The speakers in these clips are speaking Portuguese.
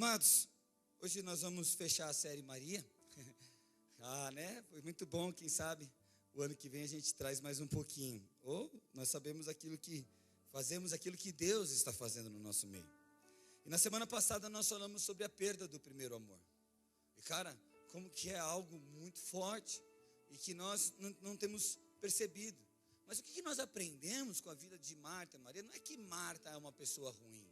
Amados, hoje nós vamos fechar a série Maria. Foi muito bom, quem sabe o ano que vem a gente traz mais um pouquinho. Ou nós fazemos aquilo que Deus está fazendo no nosso meio. E na semana passada nós falamos sobre a perda do primeiro amor. E cara, como que é algo muito forte e que nós não temos percebido. Mas o que nós aprendemos com a vida de Marta e Maria? Não é que Marta é uma pessoa ruim,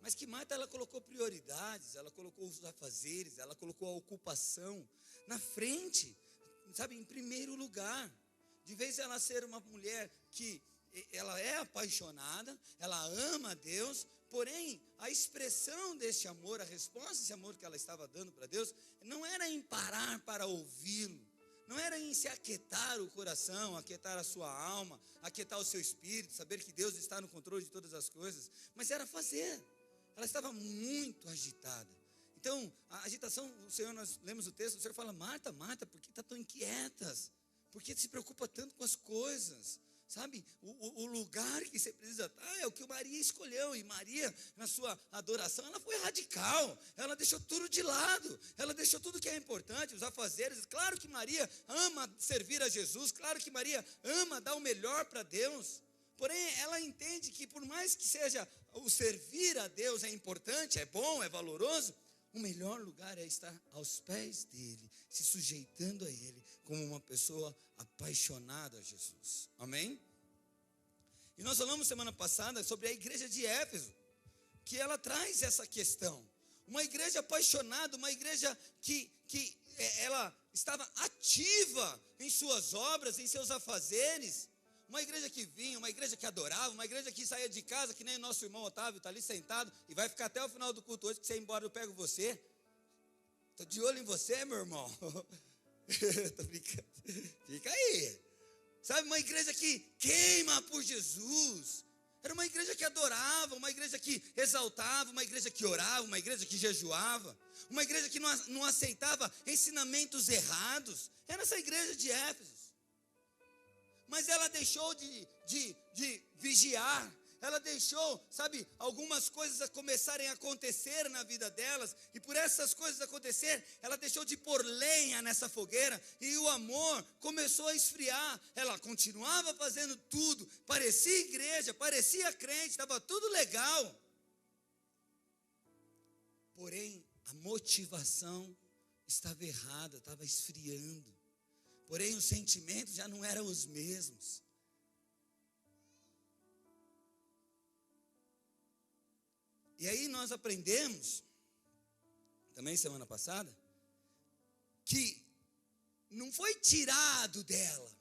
mas que Marta, ela colocou prioridades, ela colocou os afazeres, ela colocou a ocupação na frente, sabe, em primeiro lugar. De vez ela ser uma mulher que ela é apaixonada, ela ama a Deus, porém a expressão desse amor, a resposta desse amor que ela estava dando para Deus, não era em parar para ouvi-lo, não era em se aquietar o coração, aquietar a sua alma, aquietar o seu espírito, saber que Deus está no controle de todas as coisas, mas era fazer. Ela estava muito agitada. Então, a agitação, o Senhor, nós lemos o texto, o Senhor fala: Marta, Marta, por que está tão inquietas? Por que se preocupa tanto com as coisas? Sabe, o lugar que você precisa estar é o que Maria escolheu. E Maria, na sua adoração, ela foi radical. Ela deixou tudo de lado. Ela deixou tudo que é importante, os afazeres. Claro que Maria ama servir a Jesus. Claro que Maria ama dar o melhor para Deus. Porém, ela entende que por mais que seja o servir a Deus é importante, é bom, é valoroso, o melhor lugar é estar aos pés dele, se sujeitando a ele, como uma pessoa apaixonada a Jesus. Amém? E nós falamos semana passada sobre a igreja de Éfeso, que ela traz essa questão. Uma igreja apaixonada, uma igreja que ela estava ativa em suas obras, em seus afazeres. Uma igreja que vinha, uma igreja que adorava, uma igreja que saía de casa, que nem o nosso irmão Otávio está ali sentado e vai ficar até o final do culto hoje, que você ir embora eu pego você. Estou de olho em você, meu irmão. Estou brincando. Fica aí. Sabe, uma igreja que queima por Jesus. Era uma igreja que adorava, uma igreja que exaltava, uma igreja que orava, uma igreja que jejuava, uma igreja que não aceitava ensinamentos errados. Era essa igreja de Éfeso. Mas ela deixou de vigiar, ela deixou, sabe, algumas coisas começarem a acontecer na vida delas, e por essas coisas acontecer, ela deixou de pôr lenha nessa fogueira, e o amor começou a esfriar. Ela continuava fazendo tudo, parecia igreja, parecia crente, estava tudo legal, porém a motivação estava errada, estava esfriando. Porém, os sentimentos já não eram os mesmos. E aí nós aprendemos, também semana passada, que não foi tirado dela.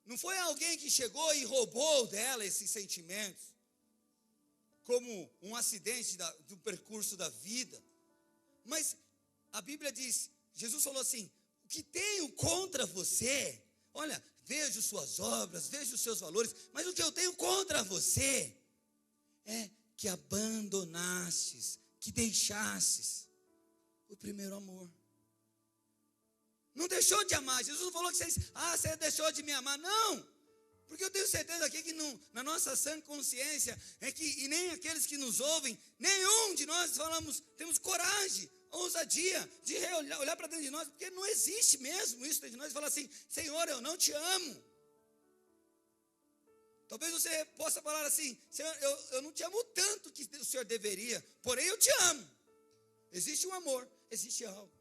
Não foi alguém que chegou e roubou dela esses sentimentos, como um acidente do percurso da vida. Mas a Bíblia diz, Jesus falou assim: o que tenho contra você, olha, vejo suas obras, vejo os seus valores, mas o que eu tenho contra você é que abandonastes, que deixastes o primeiro amor. Não deixou de amar. Jesus não falou que você deixou de me amar, não. Porque eu tenho certeza aqui que na nossa sã consciência, e nem aqueles que nos ouvem, nenhum de nós temos coragem, ousadia de olhar para dentro de nós, porque não existe mesmo isso dentro de nós, e falar assim: Senhor, eu não te amo. Talvez você possa falar assim: Senhor, eu não te amo tanto que o Senhor deveria, porém eu te amo. Existe um amor, existe algo.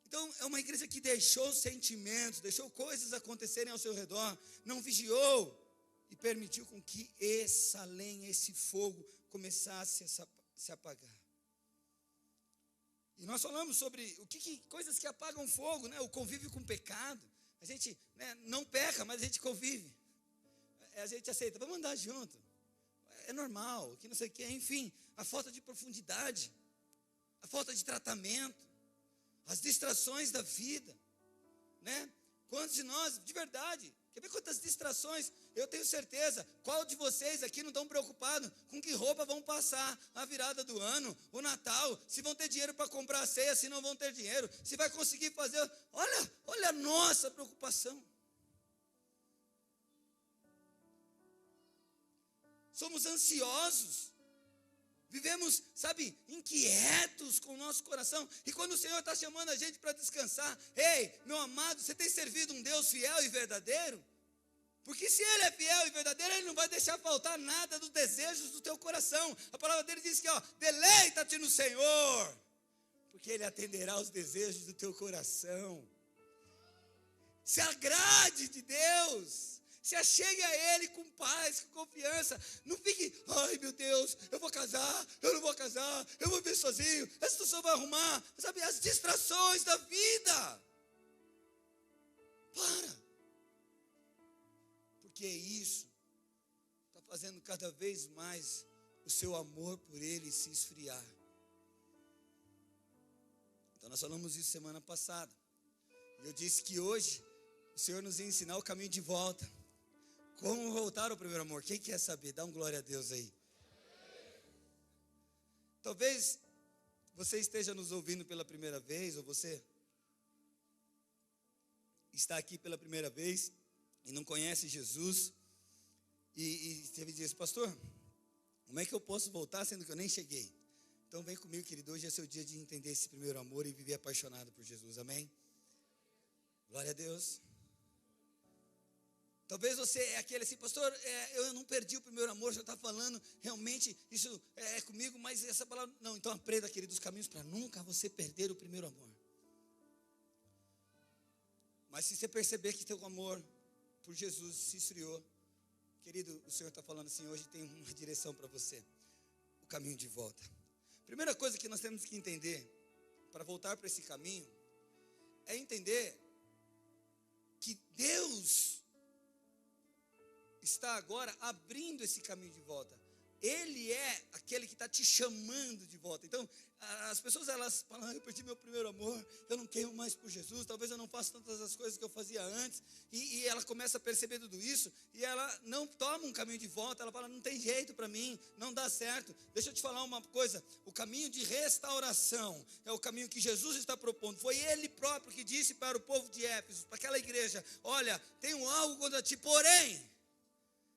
Então é uma igreja que deixou sentimentos, deixou coisas acontecerem ao seu redor, não vigiou e permitiu com que essa lenha, esse fogo começasse a se apagar. E nós falamos sobre coisas que apagam fogo, né? O convívio com o pecado. A gente, né, não peca, mas a gente convive. A gente aceita, vamos andar junto. É normal, que não sei o que, enfim. A falta de profundidade, a falta de tratamento, as distrações da vida, né? Quantos de nós, de verdade, quer ver quantas distrações? Eu tenho certeza, qual de vocês aqui não estão preocupados com que roupa vão passar a virada do ano, o Natal, se vão ter dinheiro para comprar a ceia, se não vão ter dinheiro, se vai conseguir fazer, olha a nossa preocupação. somos ansiosos, vivemos, sabe, inquietos com o nosso coração. E quando o Senhor está chamando a gente para descansar, ei, meu amado, você tem servido um Deus fiel e verdadeiro? Porque se Ele é fiel e verdadeiro, Ele não vai deixar faltar nada dos desejos do teu coração. A palavra dele diz que, deleita-te no Senhor, porque Ele atenderá os desejos do teu coração. Se agrade de Deus, se achegue a Ele com paz, com confiança. Não fique, ai meu Deus, eu vou casar, eu não vou casar, eu vou viver sozinho, essa situação vai arrumar. Sabe, as distrações da vida. Para. Porque isso está fazendo cada vez mais o seu amor por Ele se esfriar. Então nós falamos isso semana passada. E eu disse que hoje o Senhor nos ia ensinar o caminho de volta. Como voltar ao primeiro amor? Quem quer saber? Dá um glória a Deus aí. Talvez você esteja nos ouvindo pela primeira vez, ou você está aqui pela primeira vez e não conhece Jesus, e você me diz, pastor, como é que eu posso voltar sendo que eu nem cheguei? Então vem comigo, querido, hoje é seu dia de entender esse primeiro amor e viver apaixonado por Jesus, amém? Glória a Deus. Talvez você é aquele assim, pastor, eu não perdi o primeiro amor, o senhor está falando, realmente isso é comigo, mas essa palavra, não, então aprenda, querido, os caminhos para nunca você perder o primeiro amor. Mas se você perceber que teu amor por Jesus se esfriou, querido, o Senhor está falando assim, hoje tem uma direção para você, o caminho de volta. Primeira coisa que nós temos que entender, para voltar para esse caminho, é entender que Deus está agora abrindo esse caminho de volta. Ele é aquele que está te chamando de volta. Então, as pessoas, elas falam, eu perdi meu primeiro amor, eu não queimo mais por Jesus, talvez eu não faça tantas as coisas que eu fazia antes, e ela começa a perceber tudo isso, e ela não toma um caminho de volta, ela fala, não tem jeito para mim, não dá certo. Deixa eu te falar uma coisa, o caminho de restauração é o caminho que Jesus está propondo. Foi Ele próprio que disse para o povo de Éfeso, para aquela igreja, olha, tenho algo contra ti, porém,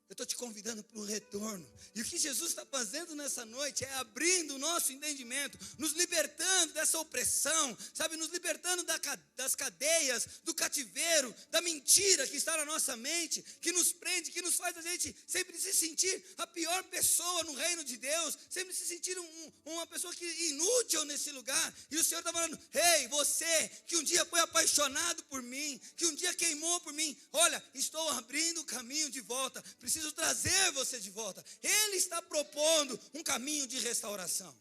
eu estou te convidando para um retorno. E o que Jesus está fazendo nessa noite é abrindo o nosso entendimento, nos libertando dessa opressão, sabe, nos libertando das cadeias, do cativeiro, da mentira que está na nossa mente, que nos prende, que nos faz a gente sempre se sentir a pior pessoa no reino de Deus, sempre se sentir uma pessoa inútil nesse lugar. E o Senhor está falando, ei, você que um dia foi apaixonado por mim, que um dia queimou por mim, olha, estou abrindo o caminho de volta, preciso trazer você de volta. Ele está propondo um caminho de restauração.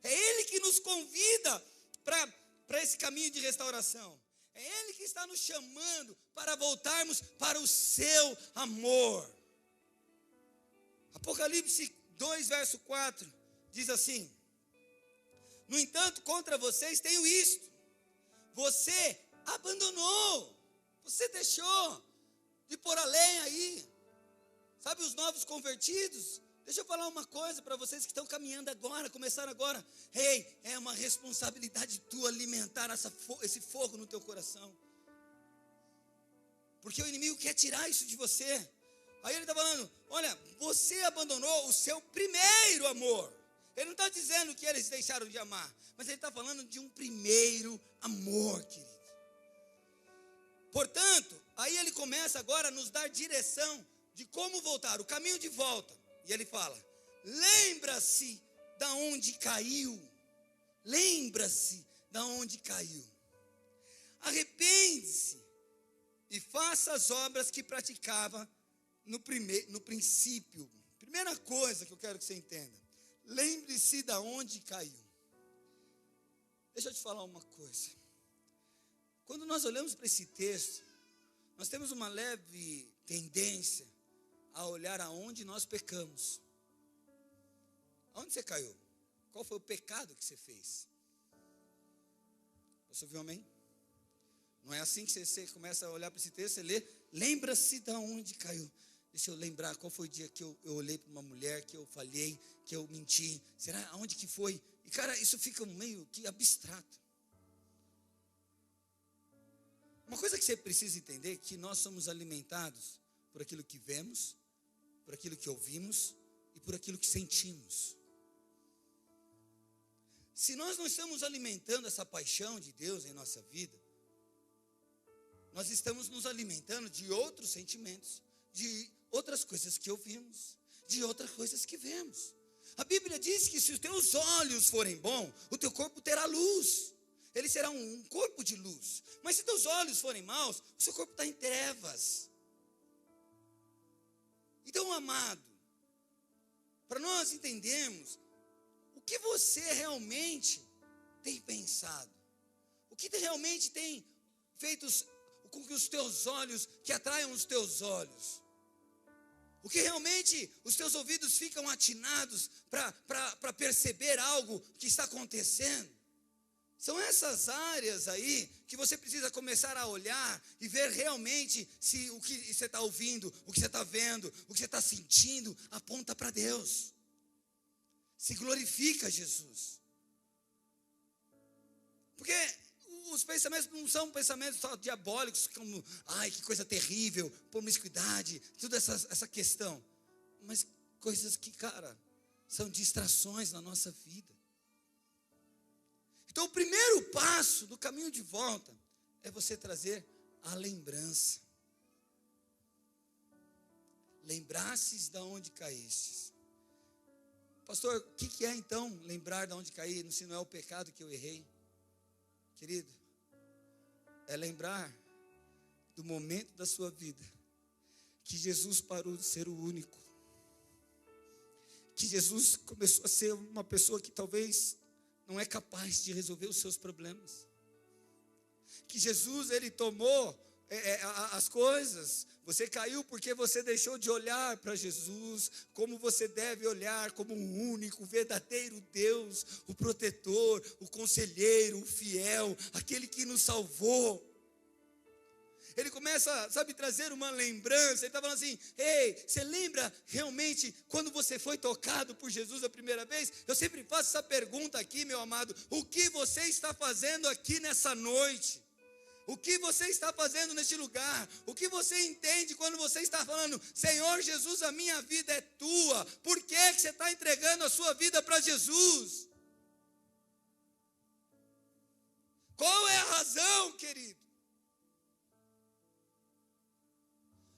É Ele que nos convida para esse caminho de restauração. É Ele que está nos chamando para voltarmos para o seu amor. Apocalipse 2, verso 4, diz assim, no entanto, contra vocês tenho isto, você abandonou, você deixou de pôr a lenha aí, sabe, os novos convertidos. Deixa eu falar uma coisa para vocês que estão caminhando agora, começaram agora. Ei, é uma responsabilidade tua alimentar esse fogo no teu coração, porque o inimigo quer tirar isso de você. Aí ele está falando, olha, você abandonou o seu primeiro amor. Ele não está dizendo que eles deixaram de amar, mas ele está falando de um primeiro amor, querido. Portanto, aí ele começa agora a nos dar direção de como voltar, o caminho de volta. E ele fala, lembra-se da onde caiu. Lembra-se da onde caiu. Arrepende-se e faça as obras que praticava no princípio. Primeira coisa que eu quero que você entenda. Lembre-se da onde caiu. Deixa eu te falar uma coisa. Quando nós olhamos para esse texto, nós temos uma leve tendência a olhar aonde nós pecamos. Aonde você caiu? Qual foi o pecado que você fez? Você viu, amém? Não é assim que você começa a olhar para esse texto, você lê, lembra-se de onde caiu. Deixa eu lembrar, qual foi o dia que eu olhei para uma mulher, que eu falhei, que eu menti. Será, aonde que foi? E cara, isso fica meio que abstrato. Uma coisa que você precisa entender é que nós somos alimentados por aquilo que vemos, por aquilo que ouvimos e por aquilo que sentimos. Se nós não estamos alimentando essa paixão de Deus em nossa vida, nós estamos nos alimentando de outros sentimentos, de outras coisas que ouvimos, de outras coisas que vemos. A Bíblia diz que se os teus olhos forem bons, o teu corpo terá luz. Ele será um corpo de luz. Mas se teus olhos forem maus, o seu corpo está em trevas. Então, amado, para nós entendermos o que você realmente tem pensado, o que realmente tem feito com que os teus olhos, que atraiam os teus olhos, o que realmente os teus ouvidos ficam atinados para perceber algo que está acontecendo. São essas áreas aí que você precisa começar a olhar e ver realmente se o que você está ouvindo, o que você está vendo, o que você está sentindo, aponta para Deus. Se glorifica Jesus. Porque os pensamentos não são pensamentos só diabólicos, como, ai, que coisa terrível, promiscuidade, toda essa questão. Mas coisas que, cara, são distrações na nossa vida. Então, o primeiro passo do caminho de volta é você trazer a lembrança. Lembrastes de onde caístes. Pastor, o que é então lembrar de onde caí, se não é o pecado que eu errei? Querido, é lembrar do momento da sua vida que Jesus parou de ser o único. Que Jesus começou a ser uma pessoa que talvez não é capaz de resolver os seus problemas. Que Jesus, ele tomou as coisas. Você caiu porque você deixou de olhar para Jesus como você deve olhar, como um único, verdadeiro Deus, o protetor, o conselheiro, o fiel, aquele que nos salvou. Ele começa, trazer uma lembrança. Ele está falando assim, ei, você lembra realmente quando você foi tocado por Jesus a primeira vez? Eu sempre faço essa pergunta aqui, meu amado, o que você está fazendo aqui nessa noite? O que você está fazendo neste lugar? O que você entende quando você está falando, Senhor Jesus, a minha vida é tua? Por que você está entregando a sua vida para Jesus? Qual é a razão, querido?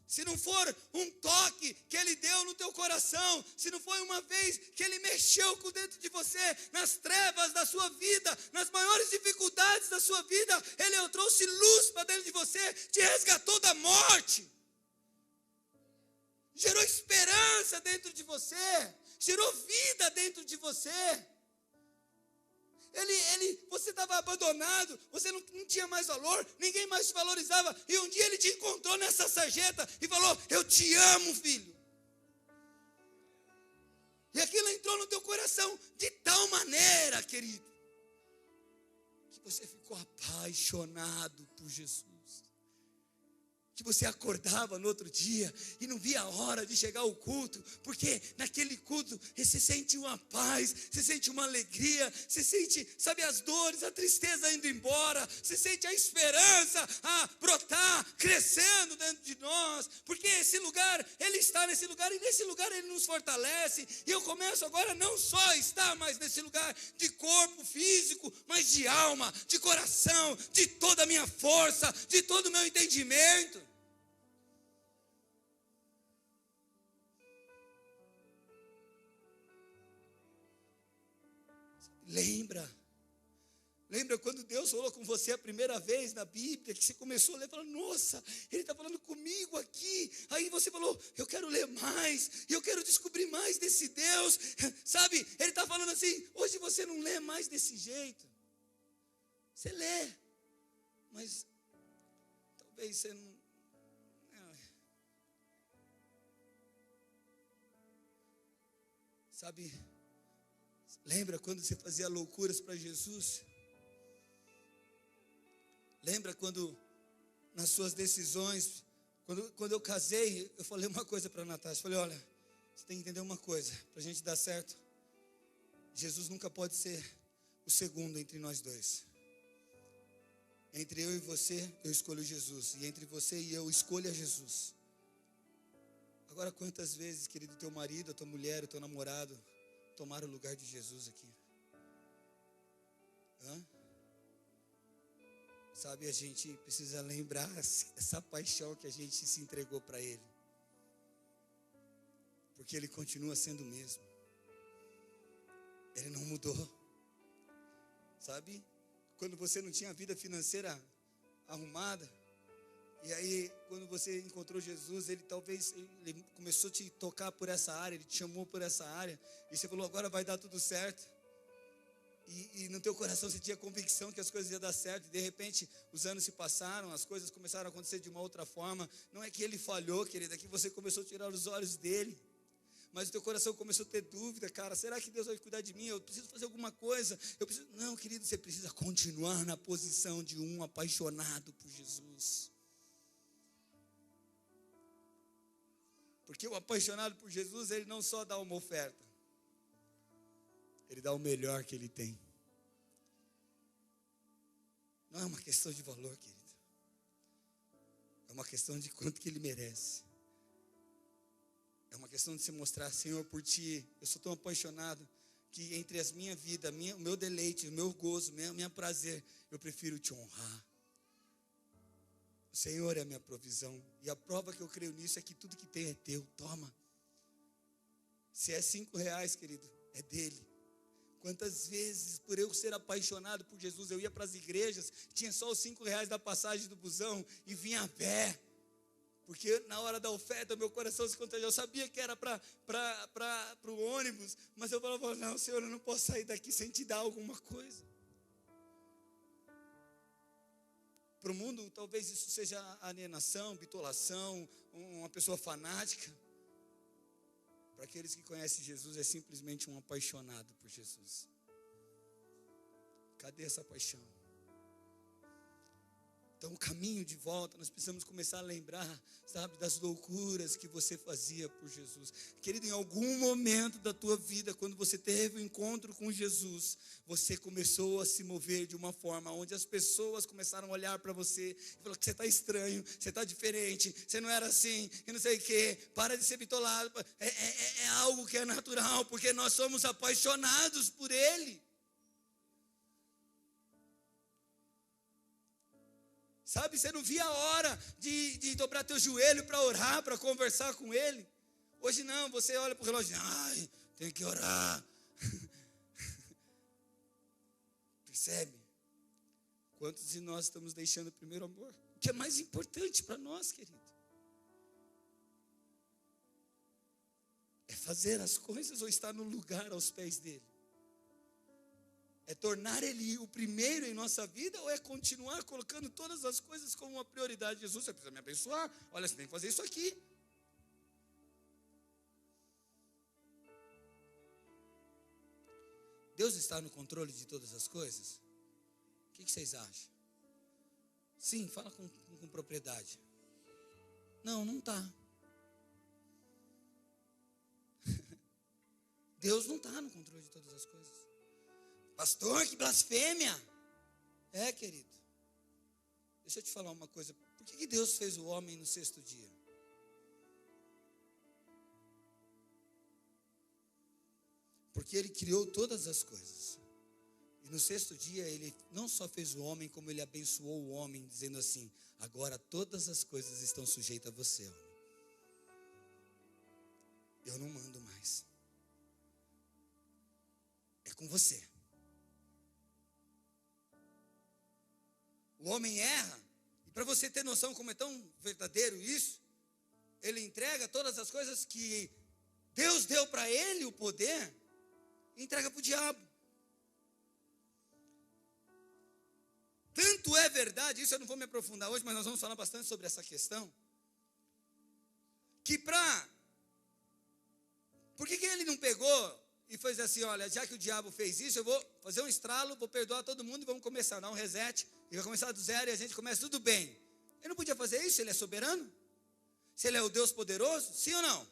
Se não for um toque que Ele deu no teu coração, se não foi uma vez que Ele mexeu com dentro de você, nas trevas da sua vida, nas maiores dificuldades da sua vida, Ele trouxe luz para dentro de você, te resgatou da morte, gerou esperança dentro de você, gerou vida dentro de você. Você estava abandonado, você não tinha mais valor, ninguém mais te valorizava, e um dia Ele te encontrou nessa sarjeta e falou, eu te amo, filho. E aquilo entrou no teu coração de tal maneira, querido, que você ficou apaixonado por Jesus. Que você acordava no outro dia e não via a hora de chegar ao culto, porque naquele culto você sente uma paz, você sente uma alegria, você sente, as dores, a tristeza indo embora, você sente a esperança a brotar, crescendo dentro de nós, porque esse lugar, Ele está nesse lugar e nesse lugar Ele nos fortalece, e eu começo agora não só a estar mais nesse lugar de corpo físico, mas de alma, de coração, de toda a minha força, de todo o meu entendimento. Lembra quando Deus falou com você a primeira vez na Bíblia, que você começou a ler e falou, nossa, Ele está falando comigo aqui. Aí você falou, eu quero ler mais, eu quero descobrir mais desse Deus. Ele está falando assim, hoje você não lê mais desse jeito. Você lê, mas talvez você não... Lembra quando você fazia loucuras para Jesus? Lembra quando, nas suas decisões, quando eu casei, eu falei uma coisa para a Natasha, falei, olha, você tem que entender uma coisa, para a gente dar certo, Jesus nunca pode ser o segundo entre nós dois. Entre eu e você, eu escolho Jesus, e entre você e eu, escolha Jesus. Agora, quantas vezes, querido, teu marido, a tua mulher, o teu namorado tomaram o lugar de Jesus aqui? Sabe, a gente precisa lembrar essa paixão que a gente se entregou para Ele. Porque Ele continua sendo o mesmo. Ele não mudou. Sabe? Quando você não tinha a vida financeira arrumada, e aí quando você encontrou Jesus, Ele começou a te tocar por essa área, Ele te chamou por essa área, e você falou, agora vai dar tudo certo. E no teu coração você tinha convicção que as coisas iam dar certo. E de repente os anos se passaram, as coisas começaram a acontecer de uma outra forma. Não é que Ele falhou, querido, é que você começou a tirar os olhos dEle. Mas o teu coração começou a ter dúvida, cara, será que Deus vai cuidar de mim? Eu preciso fazer alguma coisa. Não, querido, você precisa continuar na posição de um apaixonado por Jesus. Porque o apaixonado por Jesus, ele não só dá uma oferta, ele dá o melhor que ele tem. Não é uma questão de valor, querido. É uma questão de quanto que ele merece. É uma questão de se mostrar, Senhor, por Ti, eu sou tão apaixonado, que entre a minha vida, o meu deleite, o meu gozo, o meu prazer, eu prefiro Te honrar. O Senhor é a minha provisão, e a prova que eu creio nisso é que tudo que tem é Teu, toma. Se é R$5, querido, é dEle. Quantas vezes, por eu ser apaixonado por Jesus, eu ia para as igrejas, tinha só os R$5 da passagem do busão, e vinha a pé. Porque na hora da oferta, meu coração se contagiou. Eu sabia que era para o ônibus, mas eu falava, não, Senhor, eu não posso sair daqui sem Te dar alguma coisa. Para o mundo, talvez isso seja alienação, bitolação, uma pessoa fanática. Para aqueles que conhecem Jesus, é simplesmente um apaixonado por Jesus. Cadê essa paixão? Então, o caminho de volta, nós precisamos começar a lembrar, sabe, das loucuras que você fazia por Jesus. Querido, em algum momento da tua vida, quando você teve um encontro com Jesus, você começou a se mover de uma forma onde as pessoas começaram a olhar para você e falaram que você está estranho, você está diferente, você não era assim, e não sei o quê, para de ser bitolado. É algo que é natural, porque nós somos apaixonados por Ele. Sabe, você não via a hora de dobrar teu joelho para orar, para conversar com Ele. Hoje não, você olha para o relógio, ai, tem que orar. Percebe? Quantos de nós estamos deixando o primeiro amor? O que é mais importante para nós, querido? É fazer as coisas ou estar no lugar aos pés dEle? É tornar Ele o primeiro em nossa vida ou é continuar colocando todas as coisas como uma prioridade? Jesus, você precisa me abençoar. Olha, você tem que fazer isso aqui. Deus está no controle de todas as coisas? O que vocês acham? Sim, fala com propriedade. Não, não está. Deus não está no controle de todas as coisas. Pastor, que blasfêmia! É, querido. Deixa eu te falar uma coisa. Por que Deus fez o homem no 6º dia? Porque Ele criou todas as coisas. E no 6º dia, Ele não só fez o homem, como Ele abençoou o homem, dizendo assim, agora todas as coisas estão sujeitas a você, homem. Eu não mando mais. É com você. O homem erra, e para você ter noção como é tão verdadeiro isso, ele entrega todas as coisas que Deus deu para ele, o poder, e entrega para o diabo. Tanto é verdade, isso eu não vou me aprofundar hoje, mas nós vamos falar bastante sobre essa questão, que por que ele não pegou e fez assim, olha, já que o diabo fez isso, eu vou fazer um estralo, vou perdoar todo mundo e vamos começar, dar um reset, e vai começar do zero e a gente começa tudo bem. Ele não podia fazer isso, ele é soberano? Se ele é o Deus poderoso, sim ou não?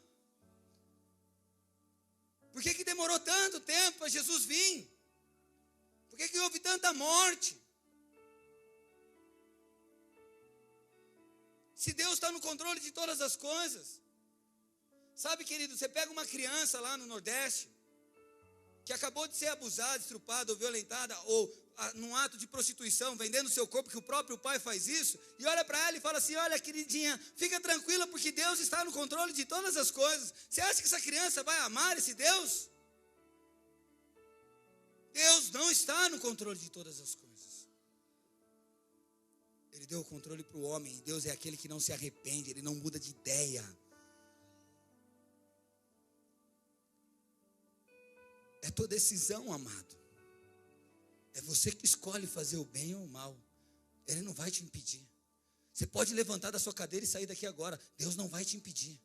Por que demorou tanto tempo para Jesus vir? Por que houve tanta morte? Se Deus está no controle de todas as coisas. Sabe, querido, você pega uma criança lá no Nordeste, que acabou de ser abusada, estrupada ou violentada, ou num ato de prostituição, vendendo seu corpo, que o próprio pai faz isso, e olha para ela e fala assim: olha, queridinha, fica tranquila, porque Deus está no controle de todas as coisas. Você acha que essa criança vai amar esse Deus? Deus não está no controle de todas as coisas. Ele deu o controle para o homem, e Deus é aquele que não se arrepende, ele não muda de ideia. É tua decisão, amado. É você que escolhe fazer o bem ou o mal. Ele não vai te impedir. Você pode levantar da sua cadeira e sair daqui agora. Deus não vai te impedir.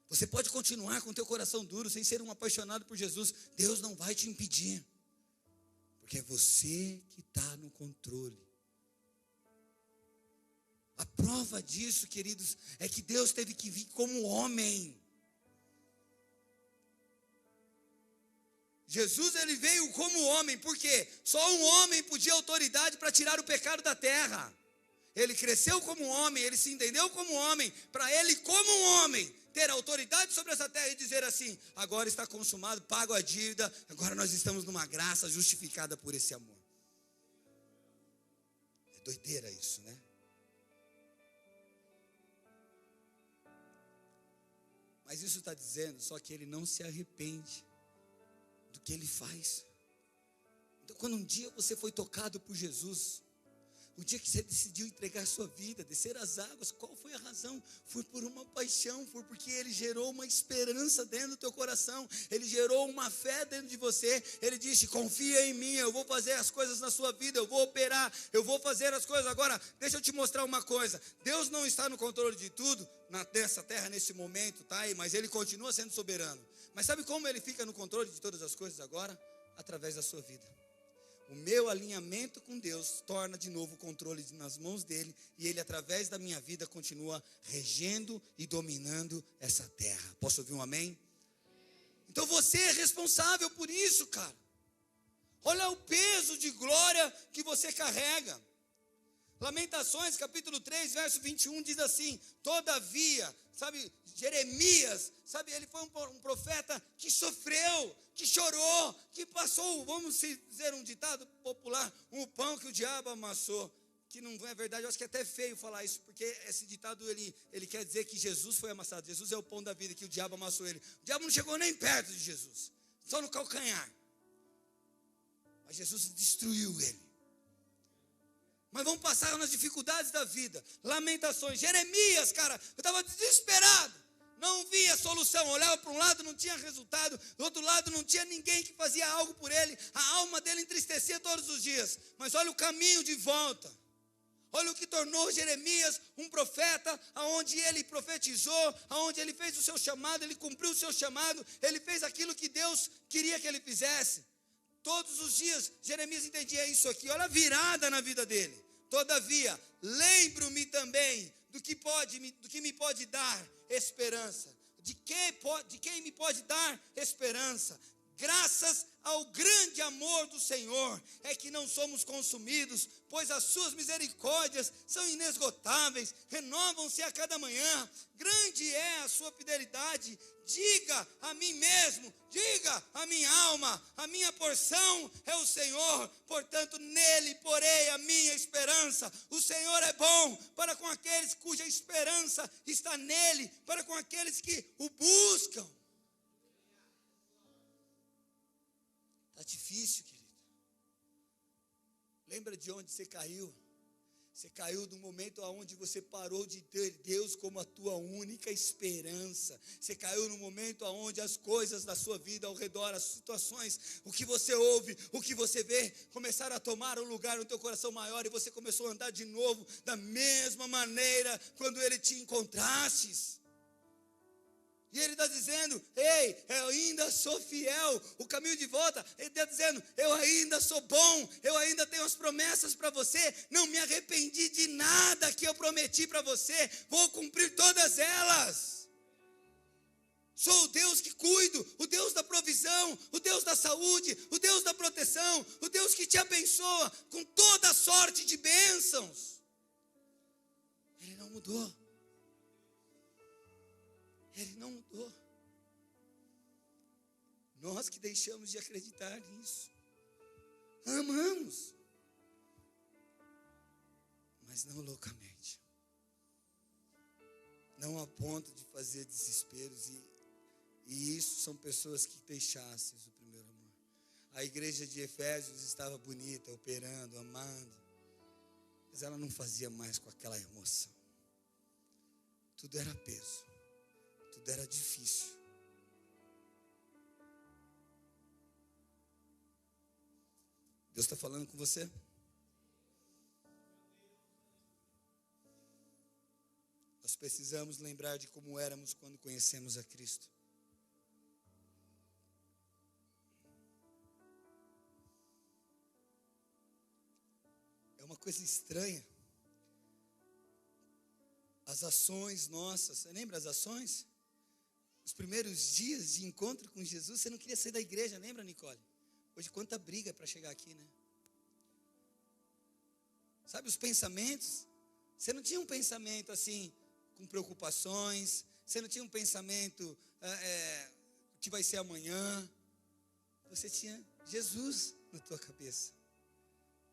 Você pode continuar com o teu coração duro, sem ser um apaixonado por Jesus. Deus não vai te impedir. Porque é você que está no controle. A prova disso, queridos, é que Deus teve que vir como homem. Jesus, ele veio como homem, porque só um homem podia autoridade para tirar o pecado da terra. Ele cresceu como homem, ele se entendeu como homem, para ele como um homem, ter autoridade sobre essa terra e dizer assim: agora está consumado, pago a dívida, agora nós estamos numa graça justificada por esse amor. É doideira isso, né? Mas isso está dizendo só que ele não se arrepende do que ele faz. Então, quando um dia você foi tocado por Jesus, o dia que você decidiu entregar sua vida, descer as águas, qual foi a razão? Foi por uma paixão, foi porque ele gerou uma esperança dentro do teu coração, ele gerou uma fé dentro de você. Ele disse: confia em mim, eu vou fazer as coisas na sua vida, eu vou operar, eu vou fazer as coisas. Agora, deixa eu te mostrar uma coisa: Deus não está no controle de tudo nessa terra, nesse momento, tá? Mas ele continua sendo soberano. Mas sabe como ele fica no controle de todas as coisas agora? Através da sua vida. O meu alinhamento com Deus torna de novo o controle nas mãos dele, e ele, através da minha vida, continua regendo e dominando essa terra. Posso ouvir um amém? Então você é responsável por isso, cara. Olha o peso de glória que você carrega. Lamentações, capítulo 3, verso 21, diz assim: todavia, sabe, Jeremias, sabe, ele foi um profeta que sofreu, que chorou, que passou, vamos dizer um ditado popular, um pão que o diabo amassou, que não é verdade. Eu acho que é até feio falar isso, porque esse ditado, ele quer dizer que Jesus foi amassado, Jesus é o pão da vida, que o diabo amassou ele. O diabo não chegou nem perto de Jesus, só no calcanhar, mas Jesus destruiu ele. Mas vamos passar nas dificuldades da vida. Lamentações. Jeremias, cara, eu estava desesperado. Não via solução. Olhava para um lado, não tinha resultado. Do outro lado, não tinha ninguém que fazia algo por ele. A alma dele entristecia todos os dias. Mas olha o caminho de volta. Olha o que tornou Jeremias um profeta, aonde ele profetizou, aonde ele fez o seu chamado, ele cumpriu o seu chamado, ele fez aquilo que Deus queria que ele fizesse. Todos os dias, Jeremias entendia isso aqui. Olha a virada na vida dele. Todavia, lembro-me também do que me pode dar esperança. De quem me pode dar esperança? Graças ao grande amor do Senhor é que não somos consumidos, pois as suas misericórdias são inesgotáveis, renovam-se a cada manhã. Grande é a sua fidelidade. Diga a mim mesmo, diga a minha alma, a minha porção é o Senhor, portanto nele porei a minha esperança. O Senhor é bom para com aqueles cuja esperança está nele, para com aqueles que o buscam. Está difícil, querido. Lembra de onde você caiu? Você caiu do momento onde você parou de ter Deus como a tua única esperança. Você caiu no momento onde as coisas da sua vida ao redor, as situações, o que você ouve, o que você vê, começaram a tomar um lugar no teu coração maior, e você começou a andar de novo da mesma maneira quando ele te encontrastes. E ele está dizendo: ei, eu ainda sou fiel. O caminho de volta, ele está dizendo: eu ainda sou bom, eu ainda tenho as promessas para você. Não me arrependi de nada que eu prometi para você, vou cumprir todas elas. Sou o Deus que cuido, o Deus da provisão, o Deus da saúde, o Deus da proteção, o Deus que te abençoa com toda sorte de bênçãos. Ele não mudou. Ele não mudou. Nós que deixamos de acreditar nisso. Amamos, mas não loucamente. Não a ponto de fazer desesperos. E isso são pessoas que deixassem o primeiro amor. A igreja de Efésios estava bonita, operando, amando. Mas ela não fazia mais com aquela emoção. Tudo era peso. Tudo era difícil. Deus está falando com você? Nós precisamos lembrar de como éramos quando conhecemos a Cristo. É uma coisa estranha. As ações nossas, você lembra as ações? Os primeiros dias de encontro com Jesus, você não queria sair da igreja, lembra, Nicole? Hoje quanta briga para chegar aqui, né? Sabe os pensamentos? Você não tinha um pensamento assim, com preocupações. Você não tinha um pensamento que vai ser amanhã. Você tinha Jesus na tua cabeça.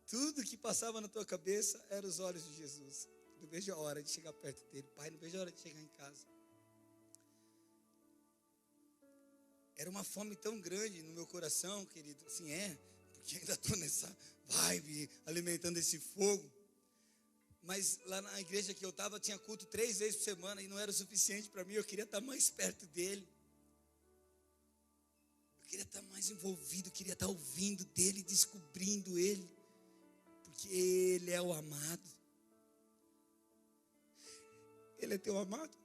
Tudo que passava na tua cabeça eram os olhos de Jesus. Não vejo a hora de chegar perto dele. Pai, não vejo a hora de chegar em casa. Era uma fome tão grande no meu coração, querido. Assim, porque ainda estou nessa vibe, alimentando esse fogo. Mas lá na igreja que eu estava, tinha culto 3 vezes por semana e não era o suficiente para mim. Eu queria estar mais perto dele. Eu queria estar mais envolvido, eu queria estar ouvindo dele, descobrindo ele. Porque ele é o amado. Ele é teu amado?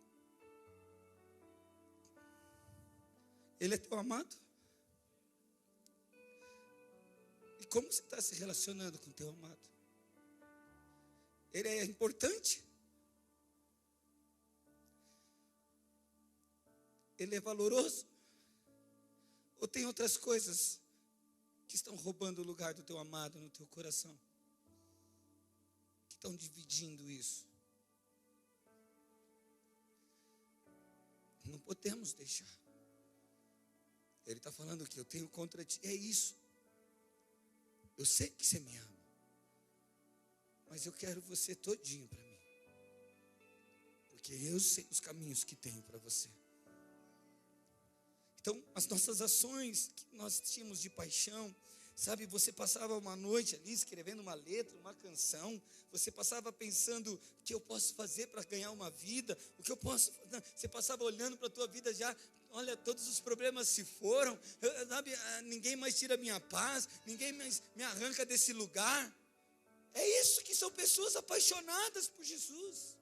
Ele é teu amado? E como você está se relacionando com teu amado? Ele é importante? Ele é valoroso? Ou tem outras coisas que estão roubando o lugar do teu amado no teu coração? Que estão dividindo isso? Não podemos deixar. Ele está falando que eu tenho contra ti. É isso. Eu sei que você me ama. Mas eu quero você todinho para mim. Porque eu sei os caminhos que tenho para você. Então, as nossas ações que nós tínhamos de paixão, sabe, você passava uma noite ali escrevendo uma letra, uma canção, você passava pensando o que eu posso fazer para ganhar uma vida, o que eu posso fazer. Você passava olhando para a tua vida já, olha, todos os problemas se foram, sabe, ninguém mais tira a minha paz, ninguém mais me arranca desse lugar. É isso que são pessoas apaixonadas por Jesus.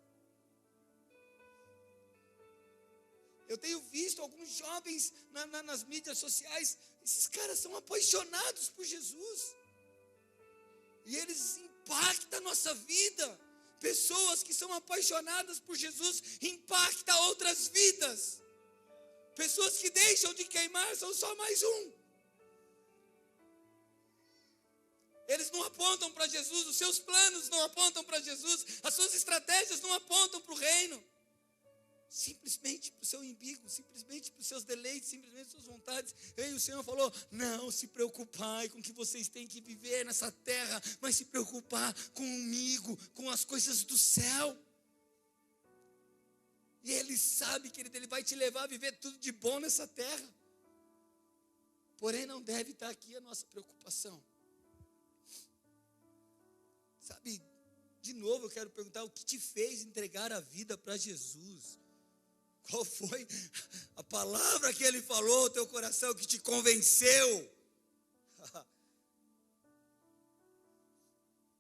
Eu tenho visto alguns jovens nas mídias sociais, esses caras são apaixonados por Jesus. E eles impactam a nossa vida. Pessoas que são apaixonadas por Jesus impactam outras vidas. Pessoas que deixam de queimar são só mais um. Eles não apontam para Jesus, os seus planos não apontam para Jesus, as suas estratégias não apontam para o reino. Simplesmente para o seu umbigo, simplesmente para os seus deleites, simplesmente para as suas vontades. E o Senhor falou, não se preocupar com o que vocês têm que viver nessa terra, mas se preocupar comigo, com as coisas do céu. E Ele sabe, querido, Ele vai te levar a viver tudo de bom nessa terra. Porém, não deve estar aqui a nossa preocupação. Sabe, de novo eu quero perguntar, o que te fez entregar a vida para Jesus? Qual foi a palavra que Ele falou ao teu coração que te convenceu?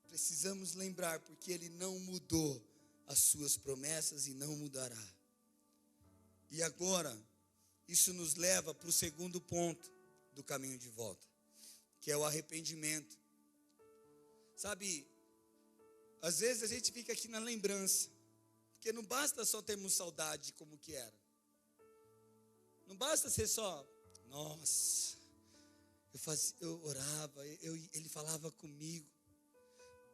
Precisamos lembrar, porque Ele não mudou as suas promessas e não mudará. E agora, isso nos leva para o segundo ponto do caminho de volta, que é o arrependimento. Sabe, às vezes a gente fica aqui na lembrança, porque não basta só termos saudade como que era. Não basta ser só, nossa, eu orava, ele falava comigo.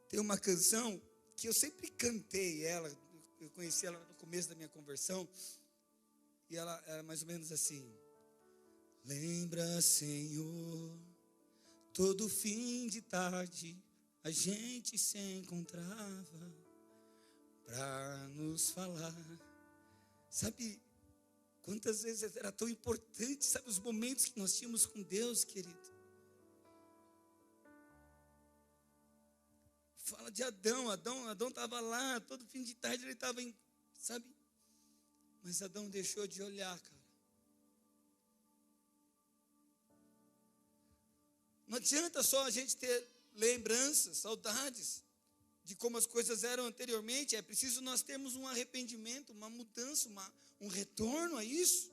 Tem uma canção que eu sempre cantei ela, eu conheci ela no começo da minha conversão, E ela era mais ou menos assim: lembra, Senhor, todo fim de tarde a gente se encontrava para nos falar. Sabe quantas vezes era tão importante, sabe, os momentos que nós tínhamos com Deus, querido. Fala de Adão estava lá, todo fim de tarde ele estava, sabe? Mas Adão deixou de olhar, cara. Não adianta só a gente ter lembranças, saudades de como as coisas eram anteriormente. É preciso nós termos um arrependimento, uma mudança, um retorno a isso.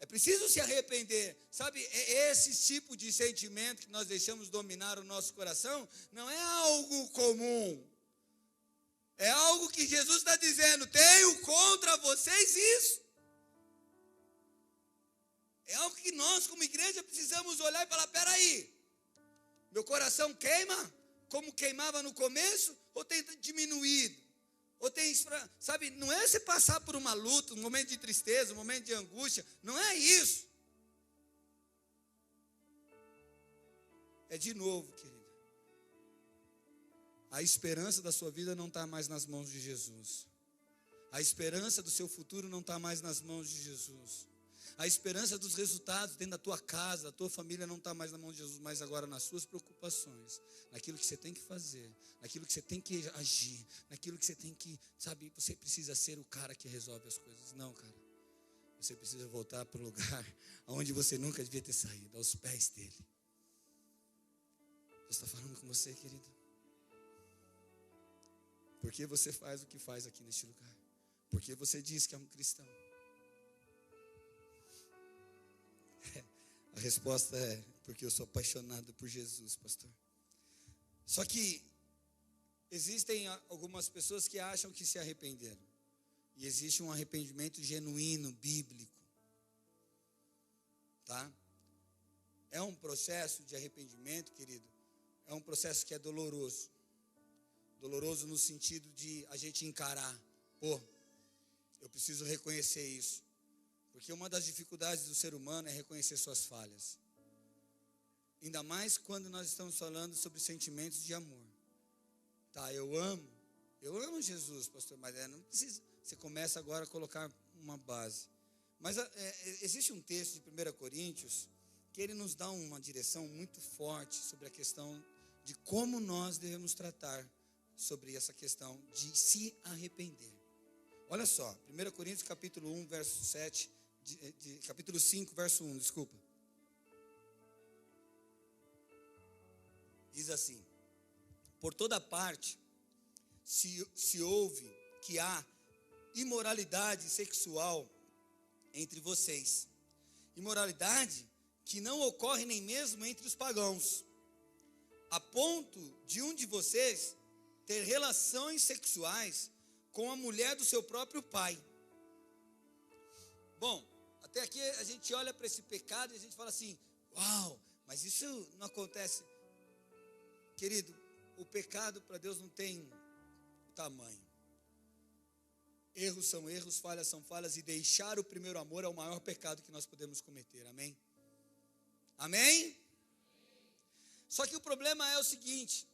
É preciso se arrepender, sabe? Esse tipo de sentimento que nós deixamos dominar o nosso coração não é algo comum. É algo que Jesus está dizendo: tenho contra vocês isso. É algo que nós, como igreja, precisamos olhar e falar: peraí, meu coração queima como queimava no começo, ou tem diminuído? Ou tem, sabe, não é você passar por uma luta, um momento de tristeza, um momento de angústia, não é isso. É de novo, querida, a esperança da sua vida não está mais nas mãos de Jesus. A esperança do seu futuro não está mais nas mãos de Jesus. A esperança dos resultados dentro da tua casa, da tua família, não está mais na mão de Jesus, mas agora nas suas preocupações, naquilo que você tem que fazer, naquilo que você tem que agir, naquilo que você tem que, sabe, você precisa ser o cara que resolve as coisas. Não, cara, você precisa voltar para o lugar onde você nunca devia ter saído, aos pés dele. Deus está falando com você, querido. Por que você faz o que faz aqui neste lugar? Por que você diz que é um cristão? A resposta é: porque eu sou apaixonado por Jesus, pastor. Só que existem algumas pessoas que acham que se arrependeram. E existe um arrependimento genuíno, bíblico. Tá? É um processo de arrependimento, querido. É um processo que é doloroso. Doloroso no sentido de a gente encarar. Pô, eu preciso reconhecer isso. Porque uma das dificuldades do ser humano é reconhecer suas falhas. Ainda mais quando nós estamos falando sobre sentimentos de amor. Tá, eu amo Jesus, pastor, mas não precisa. Você começa agora a colocar uma base. Mas existe um texto de 1 Coríntios que ele nos dá uma direção muito forte sobre a questão de como nós devemos tratar sobre essa questão de se arrepender. Olha só, 1 Coríntios capítulo 1, verso 7, capítulo 5, verso 1, desculpa. Diz assim: por toda parte se ouve que há imoralidade sexual entre vocês, imoralidade que não ocorre nem mesmo entre os pagãos, a ponto de um de vocês ter relações sexuais com a mulher do seu próprio pai. Bom, até aqui a gente olha para esse pecado e a gente fala assim: uau, mas isso não acontece. Querido, o pecado para Deus não tem tamanho. Erros são erros, falhas são falhas, e deixar o primeiro amor é o maior pecado que nós podemos cometer, amém? Amém? Só que o problema é o seguinte: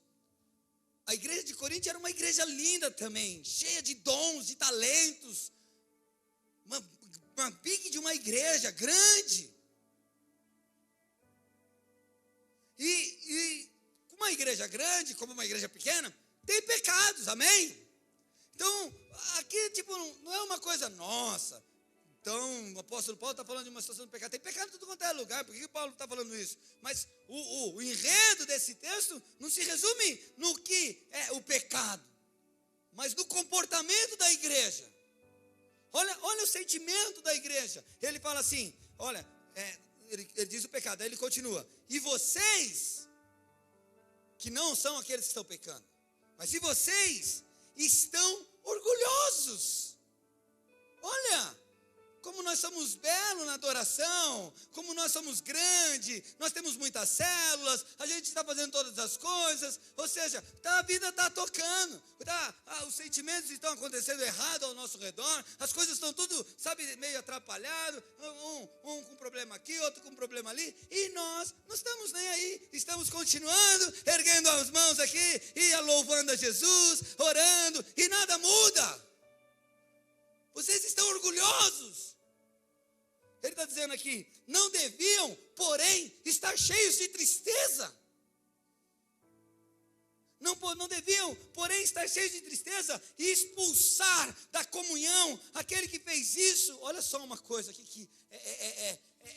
a igreja de Corinto era uma igreja linda também, cheia de dons, de talentos, uma pique de uma igreja grande. E uma igreja grande, como uma igreja pequena, tem pecados, amém? Então, aqui não é uma coisa nossa. Então, o apóstolo Paulo está falando de uma situação de pecado. Tem pecado em tudo quanto é lugar. Por que Paulo está falando isso? Mas o enredo desse texto não se resume no que é o pecado, mas no comportamento da igreja. Olha o sentimento da igreja. Ele fala assim, olha, ele diz o pecado, aí ele continua: e vocês, que não são aqueles que estão pecando, mas se vocês estão orgulhosos. Olha como nós nós somos belos na adoração, como nós somos grandes, nós temos muitas células, a gente está fazendo todas as coisas, ou seja, a vida está tocando, os sentimentos estão acontecendo errado ao nosso redor, as coisas estão tudo, meio atrapalhado, um com problema aqui, outro com problema ali, e nós não estamos nem aí, estamos continuando, erguendo as mãos aqui, e louvando a Jesus, orando, e nada muda. Vocês estão orgulhosos. Ele está dizendo aqui, não deviam, porém, estar cheios de tristeza. Não deviam, porém, estar cheios de tristeza e expulsar da comunhão aquele que fez isso. Olha só uma coisa aqui que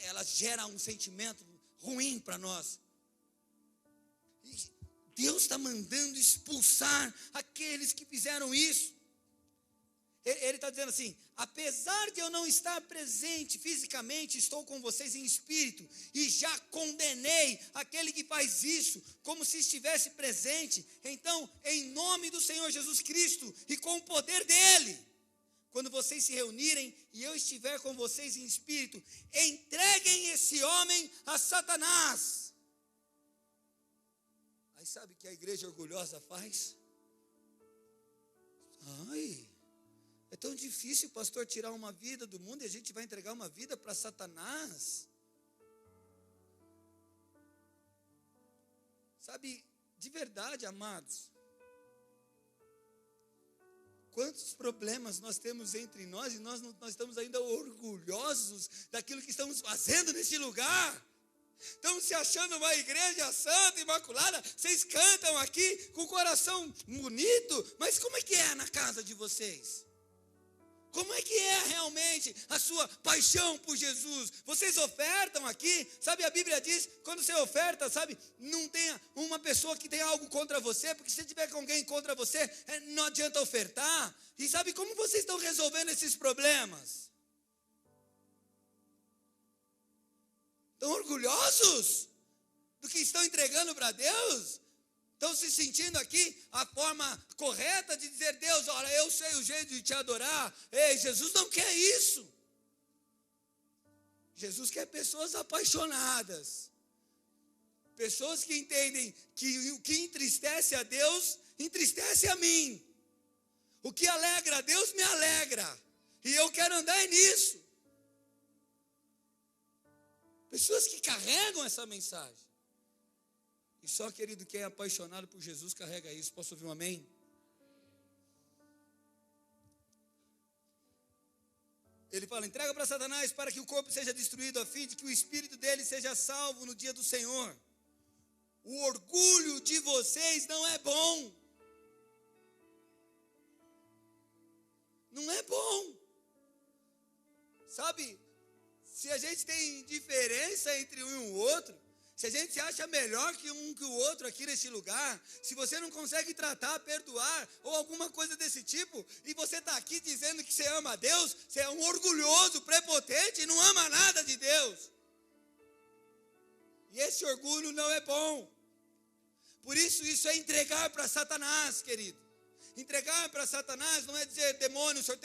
ela gera um sentimento ruim para nós. Deus está mandando expulsar aqueles que fizeram isso. Ele está dizendo assim, apesar de eu não estar presente fisicamente, estou com vocês em espírito, e já condenei aquele que faz isso, como se estivesse presente. Então, em nome do Senhor Jesus Cristo, e com o poder dele, quando vocês se reunirem, e eu estiver com vocês em espírito, entreguem esse homem a Satanás. Aí sabe o que a igreja orgulhosa faz? É tão difícil, pastor, tirar uma vida do mundo e a gente vai entregar uma vida para Satanás. Sabe, de verdade, amados, quantos problemas nós temos entre nós e nós estamos ainda orgulhosos daquilo que estamos fazendo nesse lugar. Estão se achando uma igreja santa, imaculada. Vocês cantam aqui com o coração bonito, mas como é que é na casa de vocês? Como é que é realmente a sua paixão por Jesus? Vocês ofertam aqui, a Bíblia diz, quando você oferta, não tenha uma pessoa que tenha algo contra você, porque se tiver com alguém contra você, não adianta ofertar. E sabe como vocês estão resolvendo esses problemas? Estão orgulhosos do que estão entregando para Deus? Estão se sentindo aqui a forma correta de dizer, Deus, olha, eu sei o jeito de te adorar. Ei, Jesus não quer isso. Jesus quer pessoas apaixonadas. Pessoas que entendem que o que entristece a Deus, entristece a mim. O que alegra a Deus, me alegra. E eu quero andar nisso. Pessoas que carregam essa mensagem. E só, querido, quem é apaixonado por Jesus carrega isso. Posso ouvir um amém? Ele fala, entrega para Satanás para que o corpo seja destruído, a fim de que o espírito dele seja salvo no dia do Senhor. O orgulho de vocês não é bom. Não é bom. Se a gente tem diferença entre um e o outro, se a gente se acha melhor que um que o outro aqui nesse lugar, se você não consegue tratar, perdoar, ou alguma coisa desse tipo, e você está aqui dizendo que você ama a Deus, você é um orgulhoso, prepotente, e não ama nada de Deus. E esse orgulho não é bom. Por isso é entregar para Satanás, querido. Entregar para Satanás não é dizer, demônio, você